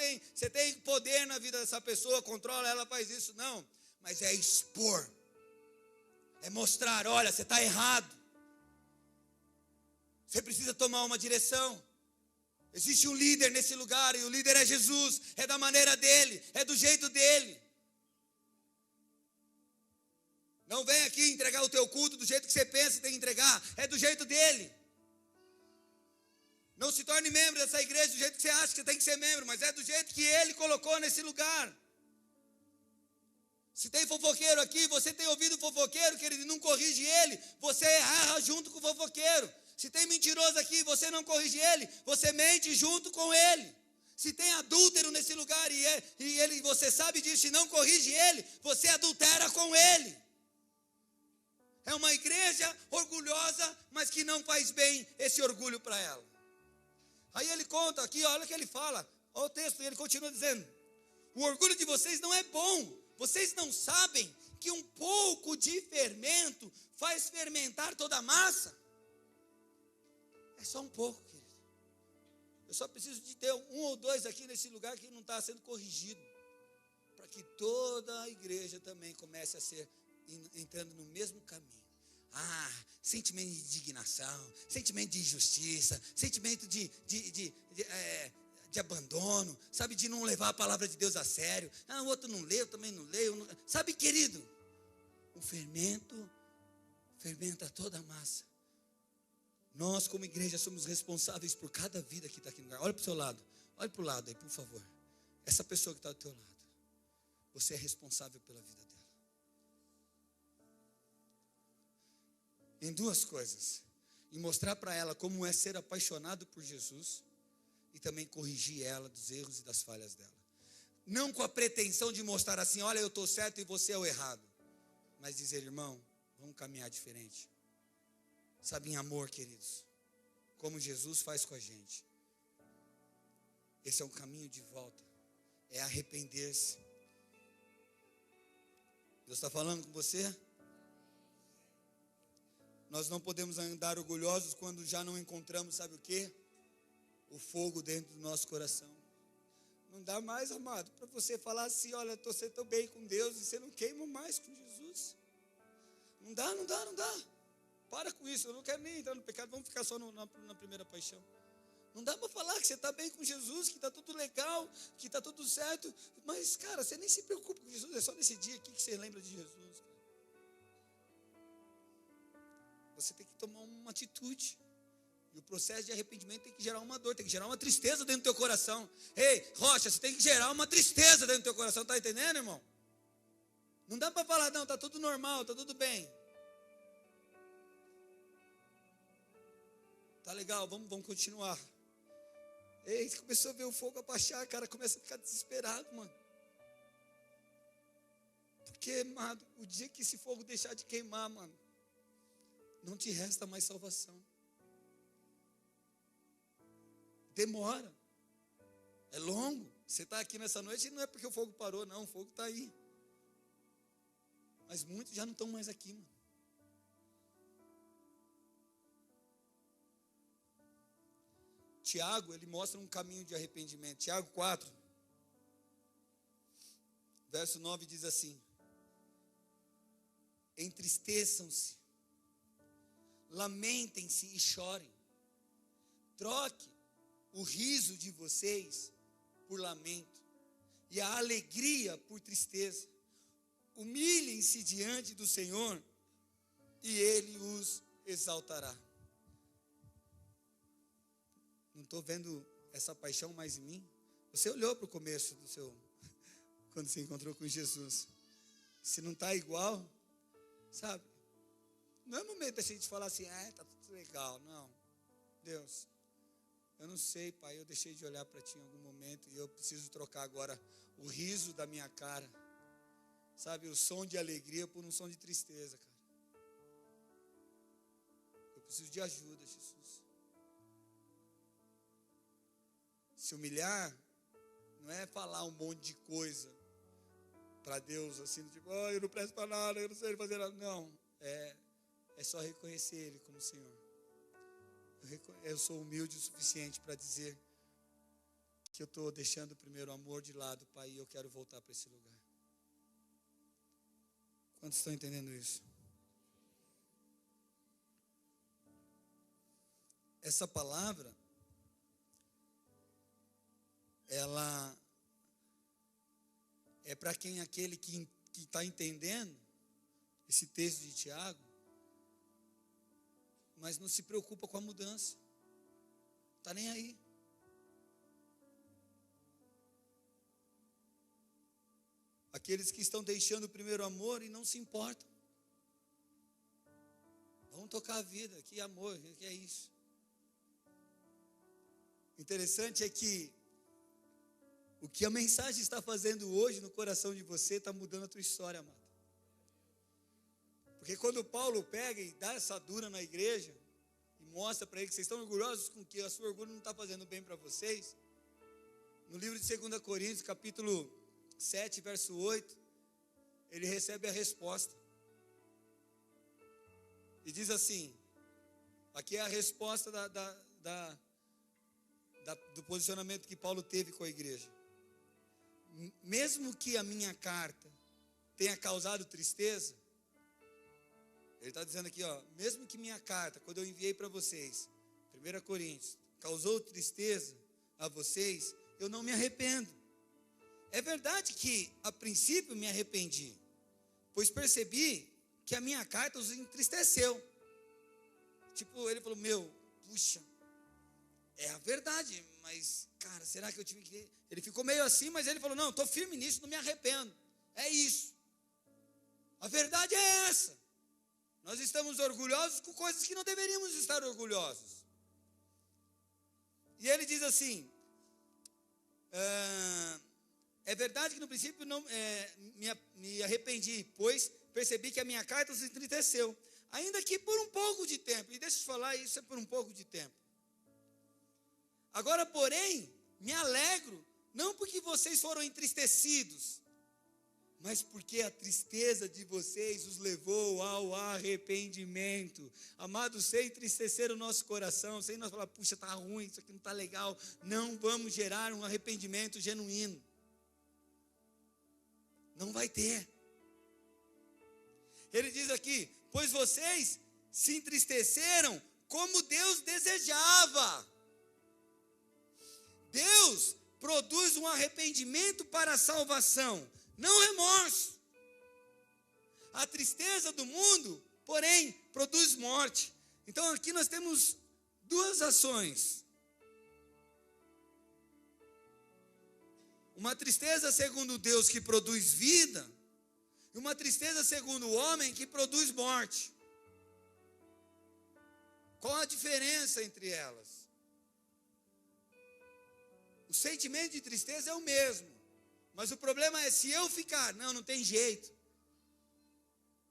tem poder na vida dessa pessoa, controla ela, faz isso, não. Mas é expor. É mostrar, olha, você está errado. Você precisa tomar uma direção. Existe um líder nesse lugar, e o líder é Jesus. É da maneira dele, é do jeito dele. Não vem aqui entregar o teu culto do jeito que você pensa que tem que entregar. É do jeito dele. Não se torne membro dessa igreja do jeito que você acha que você tem que ser membro, mas é do jeito que ele colocou nesse lugar. Se tem fofoqueiro aqui, você tem ouvido o fofoqueiro, querido, e não corrige ele, você erra junto com o fofoqueiro. Se tem mentiroso aqui e você não corrige ele, você mente junto com ele. Se tem adúltero nesse lugar e você sabe disso e não corrige ele, você adultera com ele. É uma igreja orgulhosa, mas que não faz bem esse orgulho para ela. Aí ele conta aqui, olha o que ele fala, olha o texto, e ele continua dizendo, o orgulho de vocês não é bom. Vocês não sabem que um pouco de fermento faz fermentar toda a massa? É só um pouco, querido. Eu só preciso de ter um ou dois aqui nesse lugar que não está sendo corrigido, para que toda a igreja também comece a ser entrando no mesmo caminho. Sentimento de indignação, sentimento de injustiça, sentimento de abandono, sabe, de não levar a palavra de Deus a sério. O outro não lê, eu também não leio. Sabe, querido, o fermento fermenta toda a massa. Nós, como igreja, somos responsáveis por cada vida que está aqui no lugar. Olha para o seu lado, olha para o lado aí, por favor. Essa pessoa que está do teu lado, você é responsável pela vida dela. Em duas coisas: em mostrar para ela como é ser apaixonado por Jesus, e também corrigir ela dos erros e das falhas dela. Não com a pretensão de mostrar assim, olha, eu estou certo e você é o errado, mas dizer, irmão, vamos caminhar diferente. Sabe, em amor, queridos, como Jesus faz com a gente. Esse é um caminho de volta, é arrepender-se. Deus está falando com você? Nós não podemos andar orgulhosos quando já não encontramos, sabe o quê? O fogo dentro do nosso coração. Não dá mais, amado, para você falar assim, olha, você está bem com Deus e você não queima mais com Jesus. Não dá. Para com isso, eu não quero nem entrar no pecado, vamos ficar só na primeira paixão. Não dá para falar que você está bem com Jesus, que está tudo legal, que está tudo certo, mas, cara, você nem se preocupa com Jesus, é só nesse dia aqui que você lembra de Jesus. Cara. Você tem que tomar uma atitude. E o processo de arrependimento tem que gerar uma dor, tem que gerar uma tristeza dentro do teu coração. Ei, Rocha, você tem que gerar uma tristeza dentro do teu coração, está entendendo, irmão? Não dá para falar, não, está tudo normal, está tudo bem. Tá legal, vamos continuar. Ei, você começou a ver o fogo abaixar, cara, começa a ficar desesperado, mano. Porque, amado, o dia que esse fogo deixar de queimar, mano, não te resta mais salvação. Demora, é longo. Você está aqui nessa noite e não é porque o fogo parou, não, o fogo está aí. Mas muitos já não estão mais aqui, mano. Tiago, ele mostra um caminho de arrependimento. Tiago 4, verso 9 diz assim: entristeçam-se, lamentem-se e chorem. Troque o riso de vocês por lamento e a alegria por tristeza. Humilhem-se diante do Senhor e Ele os exaltará. Não estou vendo essa paixão mais em mim? Você olhou para o começo do seu, quando se encontrou com Jesus. Se não está igual, sabe? Não é momento da gente falar assim, está tudo legal. Não, Deus, eu não sei, Pai, eu deixei de olhar para Ti em algum momento e eu preciso trocar agora o riso da minha cara, sabe, o som de alegria por um som de tristeza, cara. Eu preciso de ajuda, Jesus. Se humilhar não é falar um monte de coisa para Deus, assim, tipo, eu não presto para nada, eu não sei fazer nada. Não, é só reconhecer Ele como Senhor. Eu sou humilde o suficiente para dizer que eu estou deixando o primeiro amor de lado, Pai, e eu quero voltar para esse lugar. Quantos estão entendendo isso? Essa palavra, ela é para aquele que está entendendo esse texto de Tiago, mas não se preocupa com a mudança, está nem aí. Aqueles que estão deixando o primeiro amor e não se importam. Vamos tocar a vida, que amor, que é isso. O interessante é que o que a mensagem está fazendo hoje no coração de você está mudando a tua história, amado. Porque quando Paulo pega e dá essa dura na igreja e mostra para eles que vocês estão orgulhosos com que a sua orgulho não está fazendo bem para vocês, no livro de 2 Coríntios, capítulo 7, verso 8, ele recebe a resposta. E diz assim, aqui é a resposta do posicionamento que Paulo teve com a igreja. mesmo que a minha carta tenha causado tristeza, ele está dizendo aqui, mesmo que minha carta, quando eu enviei para vocês, 1 Coríntios, causou tristeza a vocês, eu não me arrependo. É verdade que, a princípio, me arrependi, pois percebi que a minha carta os entristeceu. Tipo, ele falou, puxa, é a verdade, mas, cara, será que eu tive que... Ele ficou meio assim, mas ele falou, não, estou firme nisso, não me arrependo. É isso. A verdade é essa. Nós estamos orgulhosos com coisas que não deveríamos estar orgulhosos. E ele diz assim, é verdade que no princípio não, me arrependi, pois percebi que a minha carta os entristeceu. Ainda que por um pouco de tempo, e deixa eu te falar, isso é por um pouco de tempo. Agora, porém, me alegro, não porque vocês foram entristecidos, mas porque a tristeza de vocês os levou ao arrependimento. Amados, sem entristecer o nosso coração, sem nós falar, puxa, está ruim, isso aqui não está legal, não vamos gerar um arrependimento genuíno. Não vai ter. Ele diz aqui, pois vocês se entristeceram como Deus desejava. Deus produz um arrependimento para a salvação, não remorso. A tristeza do mundo, porém, produz morte. Então aqui nós temos duas ações. Uma tristeza segundo Deus que produz vida, e uma tristeza segundo o homem que produz morte. Qual a diferença entre elas? O sentimento de tristeza é o mesmo, mas o problema é se eu ficar, não tem jeito,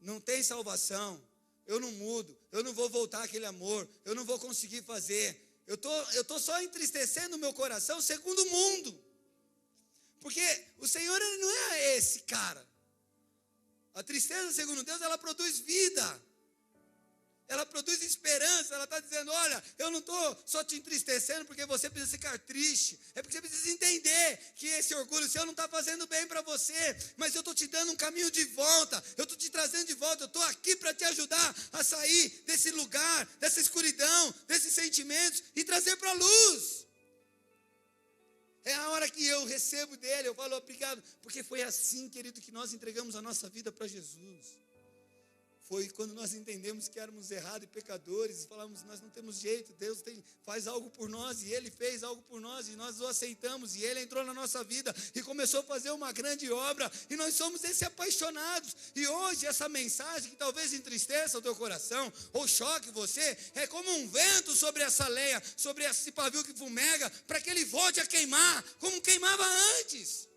não tem salvação, eu não mudo, eu não vou voltar aquele amor, eu não vou conseguir fazer, eu tô só entristecendo o meu coração segundo o mundo, porque o Senhor ele não é esse cara. A tristeza segundo Deus, ela produz vida, ela produz esperança. Ela está dizendo, olha, eu não estou só te entristecendo porque você precisa ficar triste, é porque você precisa entender que esse orgulho seu não está fazendo bem para você, mas eu estou te dando um caminho de volta, eu estou te trazendo de volta, eu estou aqui para te ajudar a sair desse lugar, dessa escuridão, desses sentimentos e trazer para a luz. É a hora que eu recebo dele, eu falo obrigado, porque foi assim, querido, que nós entregamos a nossa vida para Jesus. Foi quando nós entendemos que éramos errados e pecadores, e falamos, nós não temos jeito, Deus faz algo por nós, e Ele fez algo por nós, e nós o aceitamos, e Ele entrou na nossa vida, e começou a fazer uma grande obra, e nós somos esses apaixonados, e hoje essa mensagem, que talvez entristeça o teu coração, ou choque você, é como um vento sobre essa lenha, sobre esse pavio que fumega, para que ele volte a queimar, como queimava antes.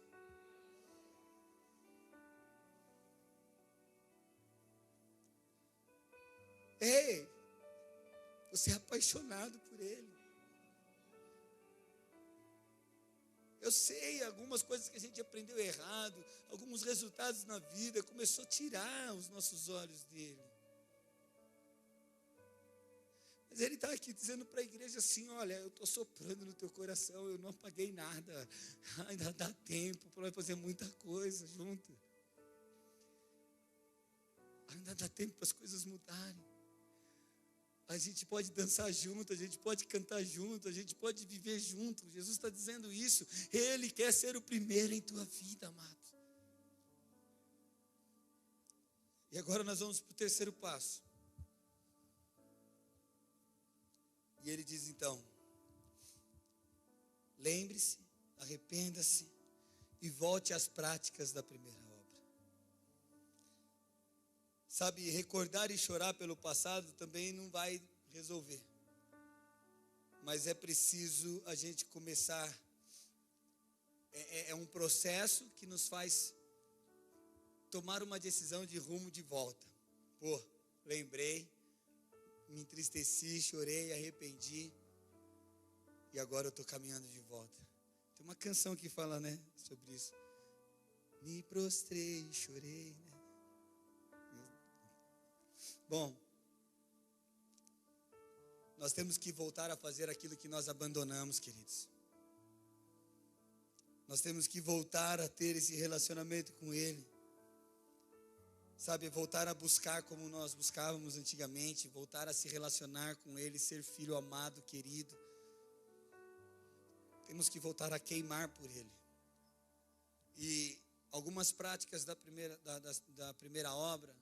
Ei, você é apaixonado por Ele. Eu sei, algumas coisas que a gente aprendeu errado, alguns resultados na vida, começou a tirar os nossos olhos dele. Mas Ele está aqui dizendo para a igreja assim, olha, eu estou soprando no teu coração, eu não apaguei nada, ainda dá tempo para fazer muita coisa junto. Ainda dá tempo para as coisas mudarem. A gente pode dançar junto, a gente pode cantar junto, a gente pode viver junto. Jesus está dizendo isso. Ele quer ser o primeiro em tua vida, amado. E agora nós vamos para o terceiro passo. E ele diz então, lembre-se, arrependa-se e volte às práticas da primeira obra. Sabe, recordar e chorar pelo passado também não vai resolver. Mas é preciso a gente começar. É um processo que nos faz tomar uma decisão de rumo de volta. Pô, lembrei, me entristeci, chorei, arrependi. E agora eu estou caminhando de volta. Tem uma canção que fala, né, sobre isso. Me prostrei, chorei, né? Bom, nós temos que voltar a fazer aquilo que nós abandonamos, queridos. Nós temos que voltar a ter esse relacionamento com Ele. Sabe, voltar a buscar como nós buscávamos antigamente, voltar a se relacionar com Ele, ser filho amado, querido. Temos que voltar a queimar por Ele. E algumas práticas da primeira obra,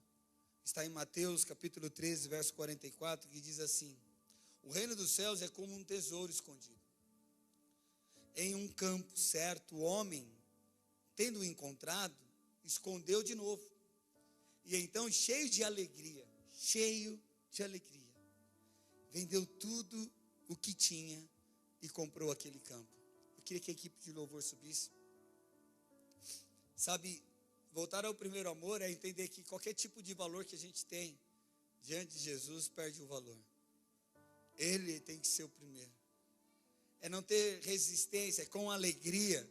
está em Mateus capítulo 13, verso 44, que diz assim: o reino dos céus é como um tesouro escondido em um campo, certo homem, tendo encontrado, escondeu de novo. E então, cheio de alegria, vendeu tudo o que tinha e comprou aquele campo. Eu queria que a equipe de louvor subisse. Sabe, voltar ao primeiro amor é entender que qualquer tipo de valor que a gente tem diante de Jesus perde o valor. Ele tem que ser o primeiro. É não ter resistência, é com alegria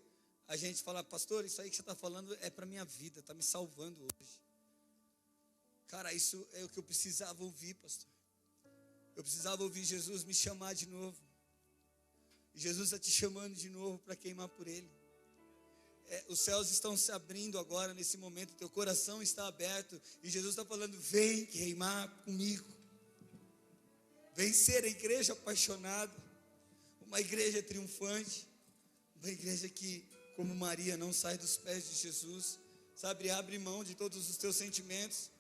a gente falar: pastor, isso aí que você está falando é para a minha vida, está me salvando hoje. Cara, isso é o que eu precisava ouvir, pastor. Eu precisava ouvir Jesus me chamar de novo. E Jesus está te chamando de novo para queimar por Ele. Os céus estão se abrindo agora, nesse momento, teu coração está aberto, e Jesus está falando: vem queimar comigo. Vem ser a igreja apaixonada, uma igreja triunfante, uma igreja que, como Maria, não sai dos pés de Jesus, sabe, abre mão de todos os teus sentimentos.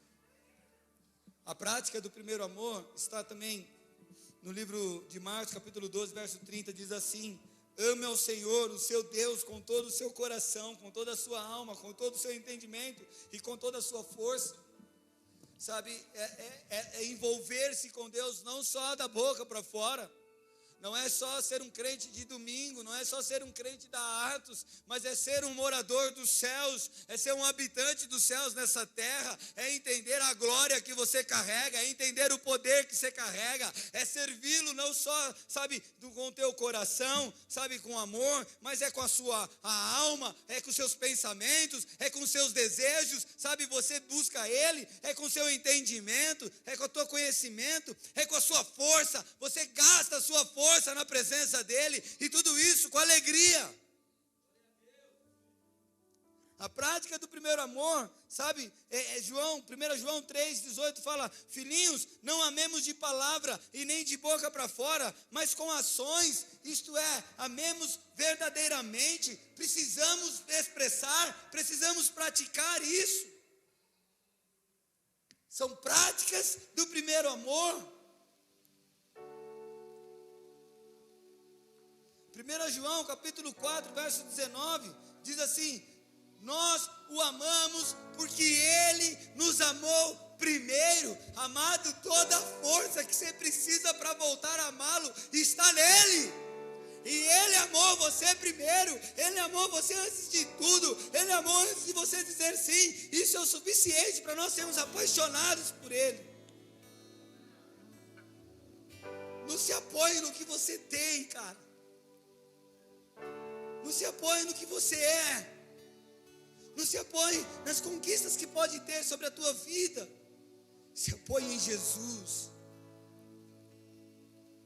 A prática do primeiro amor está também no livro de Marcos, capítulo 12, verso 30, diz assim: ame ao Senhor, o seu Deus, com todo o seu coração, com toda a sua alma, com todo o seu entendimento e com toda a sua força. Sabe, é envolver-se com Deus não só da boca para fora. Não é só ser um crente de domingo, não é só ser um crente da Atos, mas é ser um morador dos céus, é ser um habitante dos céus nessa terra, é entender a glória que você carrega, é entender o poder que você carrega, é servi-lo não só, sabe, com o teu coração, sabe, com amor, mas é com a alma, é com os seus pensamentos, é com os seus desejos, sabe, você busca Ele, é com o seu entendimento, é com o teu conhecimento, é com a sua força, você gasta a sua força na presença dEle, e tudo isso com alegria. A prática do primeiro amor, sabe, 1 João 3,18 fala: filhinhos, não amemos de palavra e nem de boca para fora, mas com ações, isto é, amemos verdadeiramente. Precisamos expressar, precisamos praticar isso. São práticas do primeiro amor. 1 João capítulo 4, verso 19, diz assim: nós o amamos porque Ele nos amou primeiro. Amado, toda a força que você precisa para voltar a amá-lo está nele. E Ele amou você primeiro, Ele amou você antes de tudo, Ele amou antes de você dizer sim. Isso é o suficiente para nós sermos apaixonados por Ele. Não se apoie no que você tem, cara. Não se apoie no que você é. Não se apoie nas conquistas que pode ter sobre a tua vida. Se apoie em Jesus.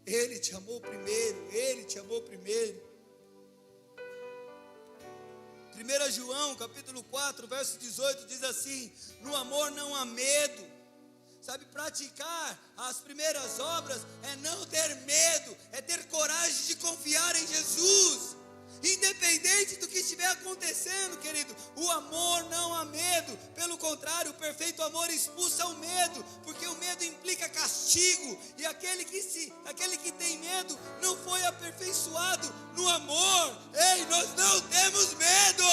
Ele te amou primeiro. Ele te amou primeiro. 1 João capítulo 4, verso 18 diz assim: no amor não há medo. Sabe, praticar as primeiras obras é não ter medo, é ter coragem de confiar em Jesus. Independente do que estiver acontecendo, querido, o amor não há medo. Pelo contrário, o perfeito amor expulsa o medo, porque o medo implica castigo, e aquele que tem medo não foi aperfeiçoado no amor. Ei, nós não temos medo.